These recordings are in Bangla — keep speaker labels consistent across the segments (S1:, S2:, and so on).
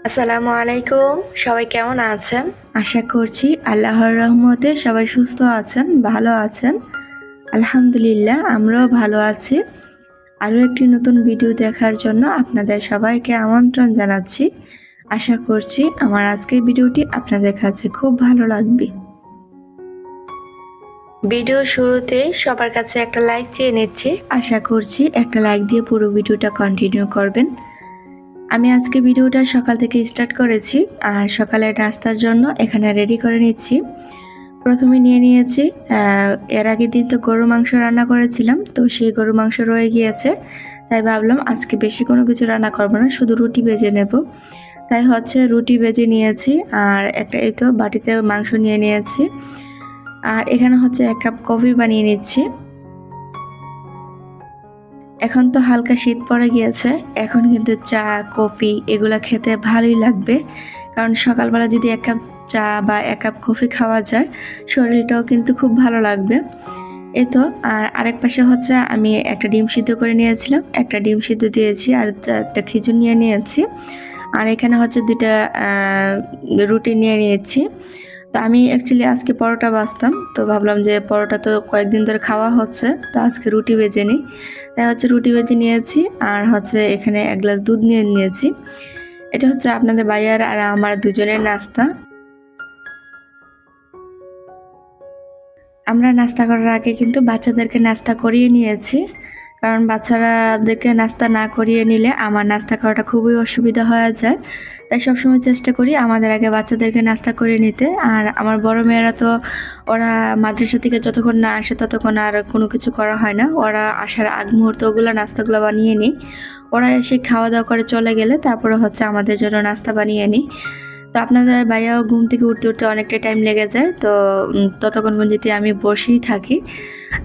S1: আসসালামু আলাইকুম। সবাই কেমন আছেন? আশা করছি আল্লাহর রহমতে সবাই সুস্থ আছেন, ভালো আছেন। আলহামদুলিল্লাহ আমরাও ভালো আছি। আরও একটি নতুন ভিডিও দেখার জন্য আপনাদের সবাইকে আমন্ত্রণ জানাচ্ছি। আশা করছি আমার আজকের ভিডিওটি আপনাদের কাছে খুব ভালো লাগবে। ভিডিও শুরুতে সবার কাছে একটা লাইক চেয়ে নিচ্ছি। আশা করছি একটা লাইক দিয়ে পুরো ভিডিওটা কন্টিনিউ করবেন। আমি আজকে ভিডিওটা সকাল থেকে স্টার্ট করেছি আর সকালে নাস্তার জন্য এখানে রেডি করে নিচ্ছি। প্রথমে নিয়ে নিয়েছি এর আগের দিন তো গরুর মাংস রান্না করেছিলাম, তো সেই গরুর মাংস রয়ে গিয়েছে, তাই ভাবলাম আজকে বেশি কোনো কিছু রান্না করবো না, শুধু রুটি ভেজে নেব। তাই রুটি ভেজে নিয়েছি আর একটা এই তো বাটিতে মাংস নিয়ে নিয়েছি আর এখানে 1 কাপ কফি বানিয়ে নিচ্ছি। এখন তো হালকা শীত পড়ে গিয়েছে, এখন কিন্তু চা কফি এগুলা খেতে ভালোই লাগবে, কারণ সকালবেলা যদি 1 কাপ চা বা 1 কাপ কফি খাওয়া যায় শরীরটাও কিন্তু খুব ভালো লাগবে। এই তো আর আরেক পাশে আমি একটা ডিম সিদ্ধ করে নিয়েছিলাম, একটা ডিম সিদ্ধ দিয়েছি আর একটা খেজুর নিয়ে নিয়েছি আর এখানে 2টা রুটি নিয়ে নিয়েছি। তো আমি অ্যাকচুয়ালি আজকে পরোটা ভাজতাম, তো ভাবলাম যে পরোটা তো কয়েকদিন ধরে খাওয়া হচ্ছে, তো আজকে রুটি ভেজে নিই। তাই রুটি ভেজে নিয়েছি আর এখানে 1 গ্লাস দুধ নিয়ে নিয়েছি। এটা আপনাদের ভাইয়ার আর আমার দুজনের নাস্তা। আমরা নাস্তা করার আগে কিন্তু বাচ্চাদেরকে নাস্তা করিয়ে নিয়েছি, কারণ বাচ্চাদেরকে নাস্তা না করিয়ে নিলে আমার নাস্তা করাটা খুবই অসুবিধা হয়ে যায়। তাই সবসময় চেষ্টা করি আমাদের আগে বাচ্চাদেরকে নাস্তা করিয়ে নিতে। আর আমার বড় মেয়েরা তো ওরা মাদ্রাসা থেকে যতক্ষণ না আসে ততক্ষণ আর কোনো কিছু করা হয় না, ওরা আসার আগ মুহূর্তে ওগুলো নাস্তাগুলো বানিয়ে নিই। ওরা এসে খাওয়া দাওয়া করে চলে গেলে তারপরে আমাদের জন্য নাস্তা বানিয়ে নিই। তো আপনাদের ভাইয়াও ঘুম থেকে উঠতে উঠতে অনেকটা টাইম লেগে যায়, তো ততক্ষণ পর্যন্ত আমি বসেই থাকি।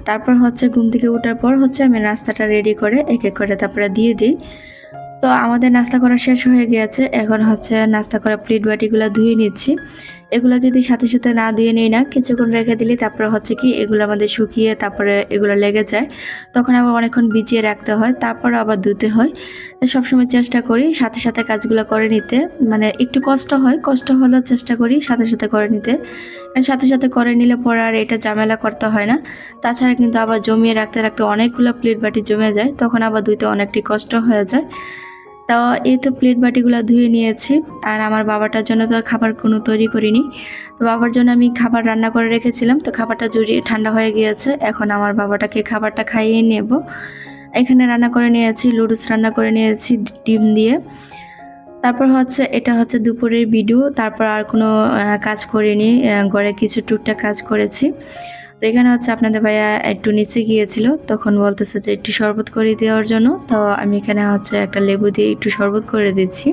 S1: তারপর ঘুম থেকে ওঠার পর আমি নাস্তাটা রেডি করে এক এক করে তারপরে দিয়ে দিই। তো আমাদের নাস্তা করা শেষ হয়ে গিয়েছে, এখন নাস্তা করা প্লেট বাটিগুলো ধুয়ে নিচ্ছি। এগুলো যদি সাথে সাথে না ধুয়ে নিই না, কিছুক্ষণ রেখে দিলে তারপরে কি এগুলো আমাদের শুকিয়ে তারপরে এগুলো লেগে যায়, তখন আবার অনেকক্ষণ ভিজিয়ে রাখতে হয়, তারপর আবার ধুতে হয়। সবসময় চেষ্টা করি সাথে সাথে কাজগুলো করে নিতে, মানে একটু কষ্ট হয়, কষ্ট হলেও চেষ্টা করি সাথে সাথে করে নিতে। সাথে সাথে করে নিলে পরে আর এটা ঝামেলা করতে হয় না। তাছাড়া কিন্তু আবার জমিয়ে রাখতে রাখতে অনেকগুলো প্লেট বাটি জমে যায়, তখন আবার ধুইতে অনেকটি কষ্ট হয়ে যায়। তো এই তো প্লেট বাটিগুলো ধুয়ে নিয়েছি আর আমার বাবাটার জন্য তো খাবার কোনো তৈরি করিনি। তো বাবার জন্য আমি খাবার রান্না করে রেখেছিলাম, তো খাবারটা জুড়িয়ে ঠান্ডা হয়ে গিয়েছে, এখন আমার বাবাটাকে খাবারটা খাইয়ে নেব। এখানে রান্না করে নিয়েছি, লুডুস রান্না করে নিয়েছি ডিম দিয়ে। তারপর এটা দুপুরের ভিডিও, তারপর আর কোনো কাজ করিনি, ঘরে কিছু টুকটাক কাজ করেছি। তো এখানে আপনাদের ভাইয়া একটু নিচে গিয়েছিল, তখন বলতেছে যে একটু শরবত করে দেওয়ার জন্য, তো আমি এখানে একটা লেবু দিয়ে একটু শরবত করে দিচ্ছি।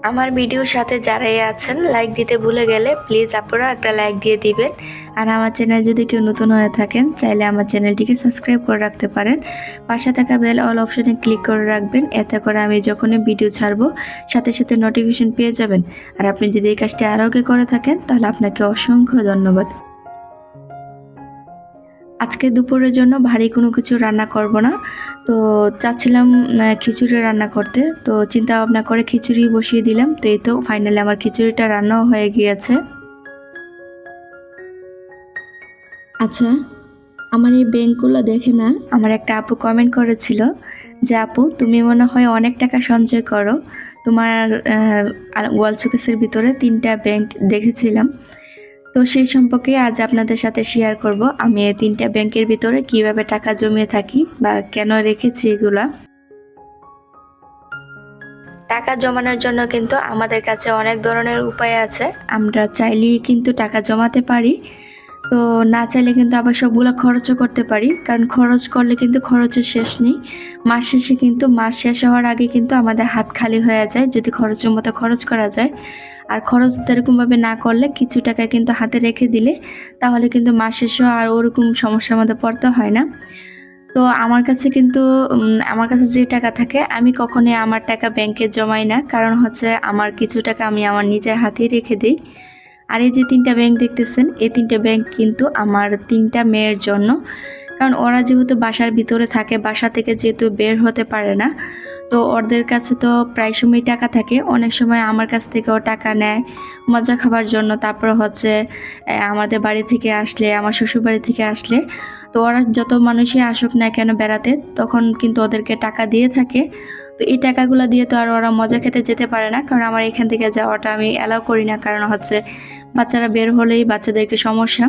S1: আমার ভিডিওর সাথে যারাই আছেন লাইক দিতে ভুলে গেলে প্লিজ আপনারা একটা লাইক দিয়ে দিবেন। আর আমার চ্যানেল যদি কেউ নতুন হয়ে থাকেন চাইলে আমার চ্যানেলটিকে সাবস্ক্রাইব করে রাখতে পারেন। পাশে থাকা বেল অল অপশনে ক্লিক করে রাখবেন, এতে করে আমি যখনই ভিডিও ছাড়বো সাথে সাথে নোটিফিকেশন পেয়ে যাবেন। আর আপনি যদি এই কাজটি আরও আগে করে থাকেন তাহলে আপনাকে অসংখ্য ধন্যবাদ। আজকে দুপুরের জন্য ভারী কোনো কিছু রান্না করব না, তো চাচ্ছিলাম খিচুড়ি রান্না করতে, তো চিন্তা ভাবনা করে খিচুড়ি বসিয়ে দিলাম। তো এই তো ফাইনালি আমার খিচুড়িটা রান্নাও হয়ে গিয়েছে। আচ্ছা, আমার এই ব্যাংকগুলো দেখে না আমার একটা আপু কমেন্ট করেছিল যে আপু তুমি মনে হয় অনেক টাকা সঞ্চয় করো, তোমার ওয়াল শোকেসের ভিতরে 3টা ব্যাংক দেখেছিলাম। তো সেই সম্পর্কে আজ আপনাদের সাথে শেয়ার করব আমি এই 3টা ব্যাংকের ভিতরে কিভাবে টাকা জমিয়ে থাকি বা কেন রেখেছি এগুলা। টাকা জমানোর জন্য কিন্তু আমাদের কাছে অনেক ধরনের উপায় আছে, আমরা চাইলেই কিন্তু টাকা জমাতে পারি, তো না চাইলে কিন্তু আবার সবগুলো খরচও করতে পারি, কারণ খরচ করলে কিন্তু খরচের শেষ নেই। মাস শেষে কিন্তু মাস শেষ হওয়ার আগে কিন্তু আমাদের হাত খালি হয়ে যায় যদি খরচের মতো খরচ করা যায়। আর খরচ এরকমভাবে না করলে কিছু টাকা কিন্তু হাতে রেখে দিলে তাহলে কিন্তু মাস শেষেও আর ওরকম সমস্যার মধ্যে পড়তে হয় না। তো আমার কাছে যে টাকা থাকে আমি কখনোই আমার টাকা ব্যাংকে জমাই না, কারণ আমার কিছু টাকা আমি আমার নিজের হাতেই রেখে দিই। আর এই যে 3টা ব্যাংক দেখতেছেন, এই 3টা ব্যাংক কিন্তু আমার 3টা মেয়ের জন্য, কারণ ওরা যেহেতু বাসার ভিতরে থাকে, বাসা থেকে যেহেতু বের হতে পারে না, তো ওদের কাছে তো প্রায় সময় টাকা থাকে, অনেক সময় আমার কাছ থেকেও টাকা নেয় মজা খাবার জন্য। তারপর হচ্ছে আমাদের বাড়ি থেকে আসলে, আমার শ্বশুর বাড়ি থেকে আসলে, তো ওরা যত মানুষই আসুক না কেন বেড়াতে, তখন কিন্তু ওদেরকে টাকা দিয়ে থাকে। তো এই টাকাগুলো দিয়ে তো আর ওরা মজা খেতে যেতে পারে না, কারণ আমার এখান থেকে যাওয়াটা আমি অ্যালাউ করি না, কারণ হচ্ছে বাচ্চারা বের হলেই বাচ্চাদেরকে সমস্যা।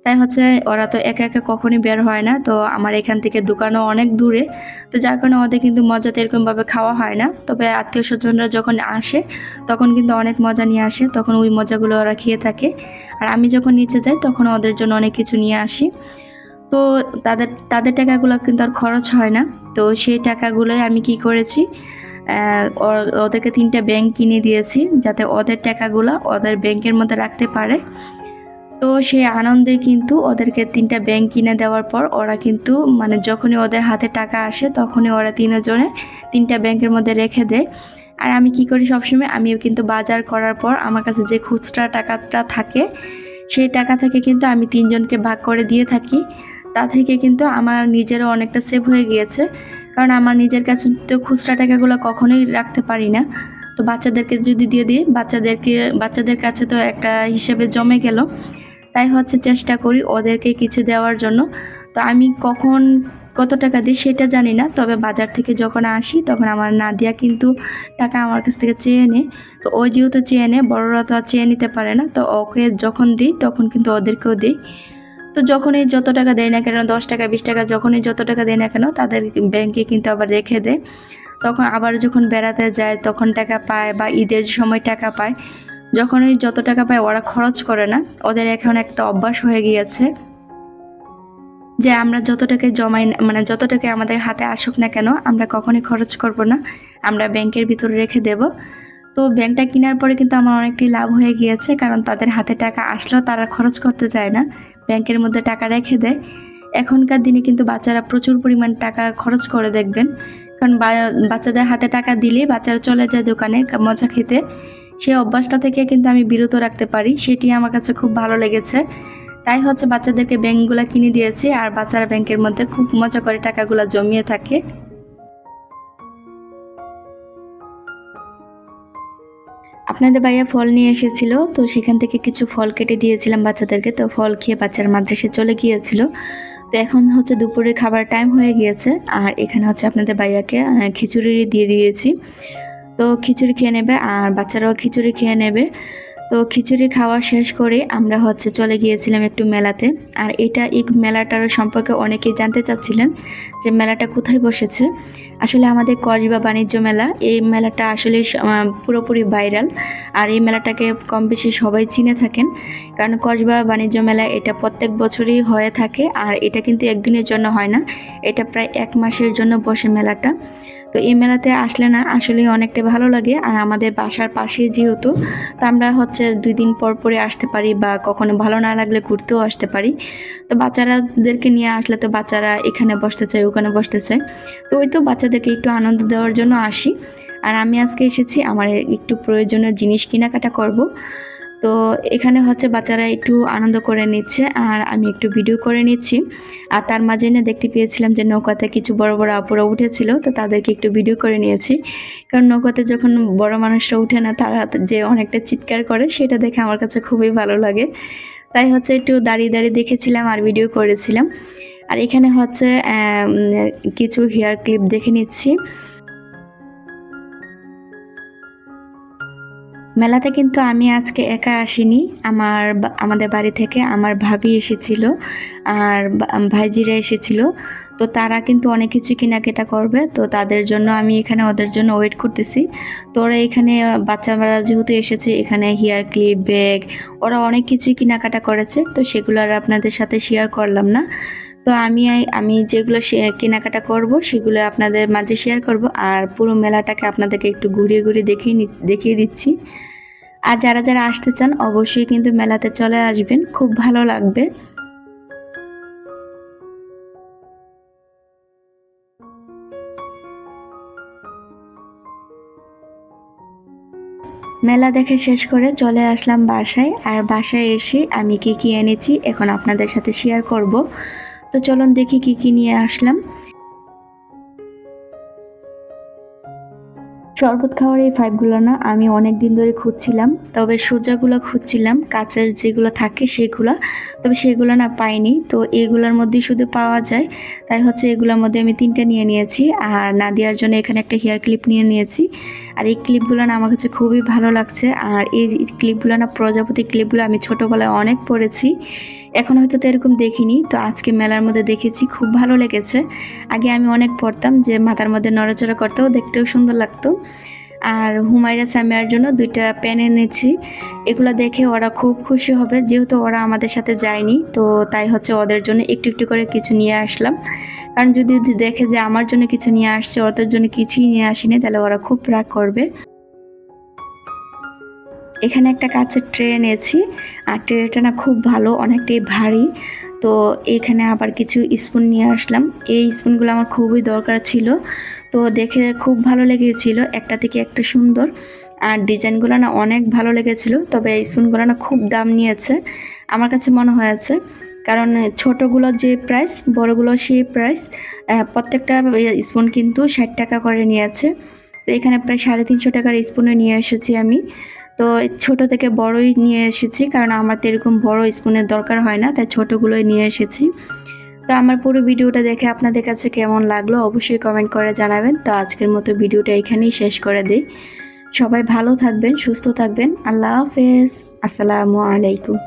S1: তাই হচ্ছে ওরা তো একা একা কখনই বের হয় না। তো আমার এখান থেকে দোকানও অনেক দূরে, তো যার কারণে ওদের কিন্তু মজাতে এরকমভাবে খাওয়া হয় না। তবে আত্মীয় স্বজনরা যখন আসে তখন কিন্তু অনেক মজা নিয়ে আসে, তখন ওই মজাগুলো ওরা খেয়ে থাকে। আর আমি যখন নিচে যাই তখন ওদের জন্য অনেক কিছু নিয়ে আসি। তো তাদের তাদের টাকাগুলো কিন্তু আর খরচ হয় না। তো সেই টাকাগুলোই আমি কি করেছি, ওদেরকে 3টা ব্যাংক কিনে দিয়েছি, যাতে ওদের টাকাগুলো ওদের ব্যাংকের মধ্যে রাখতে পারে। তো সেই আনন্দে কিন্তু ওদেরকে 3টা ব্যাংক কিনে দেওয়ার পর ওরা কিন্তু মানে যখনই ওদের হাতে টাকা আসে তখনই ওরা 3জনে 3টা ব্যাংকের মধ্যে রেখে দেয়। আর আমি কি করি সবসময়, আমিও কিন্তু বাজার করার পর আমার কাছে যে খুচরা টাকাটা থাকে সেই টাকা থেকে কিন্তু আমি 3জনকে ভাগ করে দিয়ে থাকি। তা থেকে কিন্তু আমার নিজেরও অনেকটা সেভ হয়ে গিয়েছে, কারণ আমার নিজের কাছে তো খুচরা টাকাগুলো কখনোই রাখতে পারি না। তো বাচ্চাদেরকে যদি দিয়ে দিই, বাচ্চাদের কাছে তো একটা হিসেবে জমে গেল। তাই হচ্ছে চেষ্টা করি ওদেরকে কিছু দেওয়ার জন্য। তো আমি কখন কত টাকা দিই সেটা জানি না, তবে বাজার থেকে যখন আসি তখন আমার নাদিয়া কিন্তু টাকা আমার কাছ থেকে চেয়ে নেয়। তো ও যেহেতু চেয়ে নেয়, বড়রা তো আর চেয়ে নিতে পারে না, তো ওকে যখন দিই তখন কিন্তু ওদেরকেও দিই। তো যখনই যত টাকা দেয় না কেন, 10 টাকা 20 টাকা যখনই যত টাকা দেয় না কেন, তাদের ব্যাংকে কিন্তু আবার রেখে দেয়। তখন আবার যখন বেড়াতে যায় তখন টাকা পায়, বা ঈদের সময় টাকা পায়, যখনই যত টাকা পায় ওরা খরচ করে না। ওদের এখন একটা অভ্যাস হয়ে গিয়েছে যে আমরা যত টাকা জমাই মানে যত টাকা আমাদের হাতে আসুক না কেন আমরা কখনোই খরচ করব না, আমরা ব্যাংকের ভিতরে রেখে দেব। তো ব্যাংকটা কেনার পরে কিন্তু আমার অনেকটাই লাভ হয়ে গিয়েছে, কারণ তাদের হাতে টাকা আসলেও তারা খরচ করতে চায় না, ব্যাংকের মধ্যে টাকা রেখে দেয়। এখনকার দিনে কিন্তু বাচ্চারা প্রচুর পরিমাণ টাকা খরচ করে দেখবেন, কারণ বাচ্চাদের হাতে টাকা দিলেই বাচ্চারা চলে যায় দোকানে মজা খেতে। সেই অভ্যাসটা থেকে কিন্তু আমি বিরত রাখতে পারি, সেটি আমার কাছে খুব ভালো লেগেছে। তাই হচ্ছে বাচ্চাদেরকে ব্যাংকগুলো কিনে দিয়েছি, আর বাচ্চারা ব্যাংকের মধ্যে খুব মজা করে টাকাগুলো জমিয়ে থাকে। আপনাদের ভাইয়া ফল নিয়ে এসেছিল, তো সেখান থেকে কিছু ফল কেটে দিয়েছিলাম বাচ্চাদেরকে। তো ফল খেয়ে বাচ্চারা মাদ্রাসায় চলে গিয়েছিল। তো এখন হচ্ছে দুপুরের খাবার টাইম হয়ে গিয়েছে, আর এখানে হচ্ছে আপনাদের ভাইয়াকে খিচুড়ি দিয়ে দিয়েছি। তো খিচুড়ি খেয়ে নেবে আর বাচ্চারাও খিচুড়ি খেয়ে নেবে। তো খিচুড়ি খাওয়া শেষ করে আমরা হচ্ছে চলে গিয়েছিলাম একটু মেলাতে। আর এই মেলাটার সম্পর্কে অনেকেই জানতে চাচ্ছিলেন যে মেলাটা কোথায় বসেছে। আসলে আমাদের কসবা বাণিজ্য মেলা, এই মেলাটা আসলে পুরোপুরি ভাইরাল। আর এই মেলাটাকে কম বেশি সবাই চিনে থাকেন, কারণ কসবা বাণিজ্য মেলা এটা প্রত্যেক বছরই হয়ে থাকে। আর এটা কিন্তু একদিনের জন্য হয় না, এটা প্রায় 1 মাসের জন্য বসে মেলাটা। তো এই মেলাতে আসলে না আসলে অনেকটা ভালো লাগে। আর আমাদের বাসার পাশেই যেহেতু, তো আমরা হচ্ছে 2 দিন পর পরে আসতে পারি, বা কখনো ভালো না লাগলে ঘুরতেও আসতে পারি। তো বাচ্চারাদেরকে নিয়ে আসলে তো বাচ্চারা এখানে বসতে চায় ওখানে বসতে চায়, তো ওই তো বাচ্চাদেরকে একটু আনন্দ দেওয়ার জন্য আসি। আর আমি আজকে এসেছি আমার একটু প্রয়োজনীয় জিনিস কেনাকাটা করব। তো এখানে হচ্ছে বাচ্চারা একটু আনন্দ করে নিচ্ছে আর আমি একটু ভিডিও করে নিচ্ছি। আর তার মাঝে না দেখতে পেয়েছিলাম যে নৌকাতে কিছু বড় বড় আপুরা উঠেছিল, তো তাদেরকে একটু ভিডিও করে নিয়েছি। কারণ নৌকাতে যখন বড় মানুষরা উঠে না, তারা যে অনেকটা চিৎকার করে সেটা দেখে আমার কাছে খুবই ভালো লাগে। তাই হচ্ছে একটু দাঁড়িয়ে দাঁড়িয়ে দেখেছিলাম আর ভিডিও করেছিলাম। আর এখানে হচ্ছে কিছু হেয়ার ক্লিপ দেখে নিচ্ছি। মেলাতে কিন্তু আমি আজকে একা আসিনি, আমাদের বাড়ি থেকে আমার ভাবি এসেছিল আর ভাইজিরা এসেছিল। তো তারা কিন্তু অনেক কিছু কেনাকাটা করবে, তো তাদের জন্য আমি এখানে ওদের জন্য ওয়েট করতেছি। তো ওরা এখানে বাচ্চারা যেহেতু এসেছে, এখানে হেয়ার ক্লিপ, ব্যাগ, ওরা অনেক কিছুই কেনাকাটা করেছে। তো সেগুলো আর আপনাদের সাথে শেয়ার করলাম না। তো আমি যেগুলো কেনাকাটা করব সেগুলো আপনাদের মাঝে শেয়ার করব, আর পুরো মেলাটাকে আপনাদেরকে একটু ঘুরিয়ে ঘুরিয়ে দেখিয়ে দিচ্ছি। আর যারা যারা আসতে চান অবশ্যই কিন্তু মেলাতে চলে আসবেন, খুব ভালো লাগবে। মেলা দেখে শেষ করে চলে আসলাম বাসায়। আর বাসায় এসে আমি কি এনেছি এখন আপনাদের সাথে শেয়ার করব। তো চলুন দেখি কি নিয়ে আসলাম। শরবত খাওয়ার এই পাইপগুলো না আমি অনেক দিন ধরে খুঁজছিলাম, তবে সোজাগুলো খুঁজছিলাম, কাঁচের যেগুলো থাকে সেগুলো, তবে সেগুলো না পাইনি। তো এগুলোর মধ্যেই শুধু পাওয়া যায়, তাই হচ্ছে এগুলোর মধ্যে আমি 3টা নিয়ে নিয়েছি। আর নাদিয়ার জন্য এখানে একটা হেয়ার ক্লিপ নিয়ে নিয়েছি। আর এই ক্লিপগুলো না আমার কাছে খুবই ভালো লাগছে। আর এই ক্লিপগুলো না প্রজাপতি ক্লিপগুলো আমি ছোটোবেলায় অনেক পরেছি, এখন হয়তো তো এরকম দেখিনি, তো আজকে মেলার মধ্যে দেখেছি, খুব ভালো লেগেছে। আগে আমি অনেক পরতাম, যে মাথার মধ্যে নড়াচড়া করতেও দেখতেও সুন্দর লাগতো। আর হুমায়রা সামিয়ার জন্য 2টা পেন এনেছি। এগুলো দেখে ওরা খুব খুশি হবে, যেহেতু ওরা আমাদের সাথে যায়নি, তো তাই হচ্ছে ওদের জন্য একটু একটু করে কিছু নিয়ে আসলাম। কারণ যদি দেখে যে আমার জন্য কিছু নিয়ে আসছে, ওদের জন্য কিছুই নিয়ে আসিনি, তাহলে ওরা খুব রাগ করবে। এখানে একটা কাঁচের ট্রে এনেছি, আর ট্রেটা না খুব ভালো, অনেকটাই ভারী। তো এখানে আবার কিছু স্পুন নিয়ে আসলাম। এই স্পুনগুলো আমার খুবই দরকার ছিল, তো দেখে খুব ভালো লেগেছিল, একটা থেকে একটা সুন্দর। আর ডিজাইনগুলো না অনেক ভালো লেগেছিল, তবে এই স্পুনগুলো না খুব দাম নিয়েছে আমার কাছে মনে হয়েছে। কারণ ছোটোগুলোর যে প্রাইস, বড়গুলো সেই প্রাইস। প্রত্যেকটা স্পুন কিন্তু 60 টাকা করে নিয়েছে। তো এখানে প্রায় 350 টাকার স্পুনে নিয়ে এসেছি আমি। তো ছোট থেকে বড়ই নিয়ে এসেছি, কারণ আমার তো এরকম বড় স্পুনের দরকার হয় না, তাই ছোটোগুলোই নিয়ে এসেছি। তো আমার পুরো ভিডিওটা দেখে আপনাদের কাছে কেমন লাগলো অবশ্যই কমেন্ট করে জানাবেন। তো আজকের মতো ভিডিওটা এখানেই শেষ করে দিই। সবাই ভালো থাকবেন, সুস্থ থাকবেন। আল্লাহ হাফেজ। আসসালামু আলাইকুম।